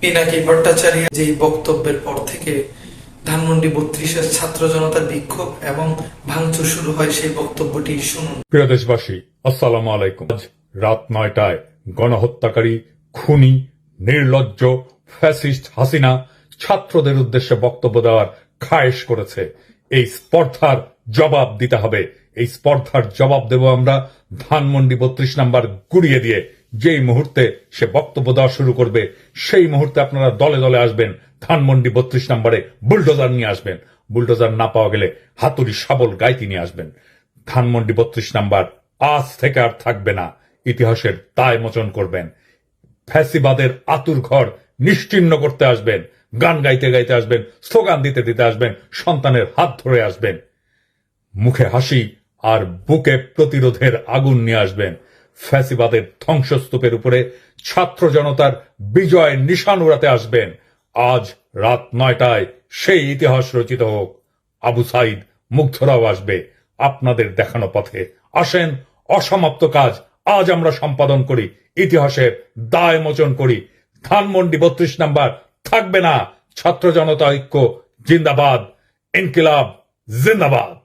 পিনাকি ভট্টাচার্য যে বক্তব্যের পর থেকে ধানমন্ডি ৩২-এর ছাত্র জনতার বিক্ষোভ এবং ভাঙচুর শুরু হয়, সেই বক্তব্যটি শুনুন। প্রিয় দেশবাসী, আসসালামু আলাইকুম। আজ রাত ৯টায় গণহত্যাকারী, খুনি, নির্লজ্জ ফ্যাসিস্ট হাসিনা ছাত্রদের উদ্দেশ্যে বক্তব্য দেওয়ার খায়েশ করেছে। এই স্পর্ধার জবাব দিতে হবে। এই স্পর্ধার জবাব দেব আমরা ধানমন্ডি ৩২ নাম্বার গুড়িয়ে দিয়ে। যেই মুহূর্তে সে বক্তব্য দেওয়া শুরু করবে, সেই মুহূর্তে আপনারা দলে দলে আসবেন, ধানমন্ডি ৩২ নাম্বারে বুলডোজার নিয়ে আসবেন। বুলডোজার না পাওয়া গেলে হাতুড়ি শাবল গাইতি নিয়ে আসবেন। ধানমন্ডি ৩২ নাম্বার আজ থেকে আর থাকবে না। ইতিহাসের দায় মোচন করবেন। ফ্যাসিবাদের আতুর ঘর নিশ্চিহ্ন করতে আসবেন। গান গাইতে গাইতে আসবেন, স্লোগান দিতে দিতে আসবেন, সন্তানের হাত ধরে আসবেন। মুখে হাসি আর বুকে প্রতিরোধের আগুন নিয়ে আসবেন। ফ্যাসিবাদের ধ্বংসস্তূপের উপরে ছাত্র জনতার বিজয় নিশান উড়াতে আসবেন। আজ রাত ৯টায় সেই ইতিহাস রচিত হোক। আবু সাইদ, মুগ্ধরাও আসবে আপনাদের দেখানো পথে। আসেন, অসমাপ্ত কাজ আজ আমরা সম্পাদন করি, ইতিহাসের দায় মোচন করি। ধানমন্ডি ৩২ নাম্বার থাকবে না। ছাত্র জনতা ঐক্য জিন্দাবাদ, ইনকিলাব জিন্দাবাদ।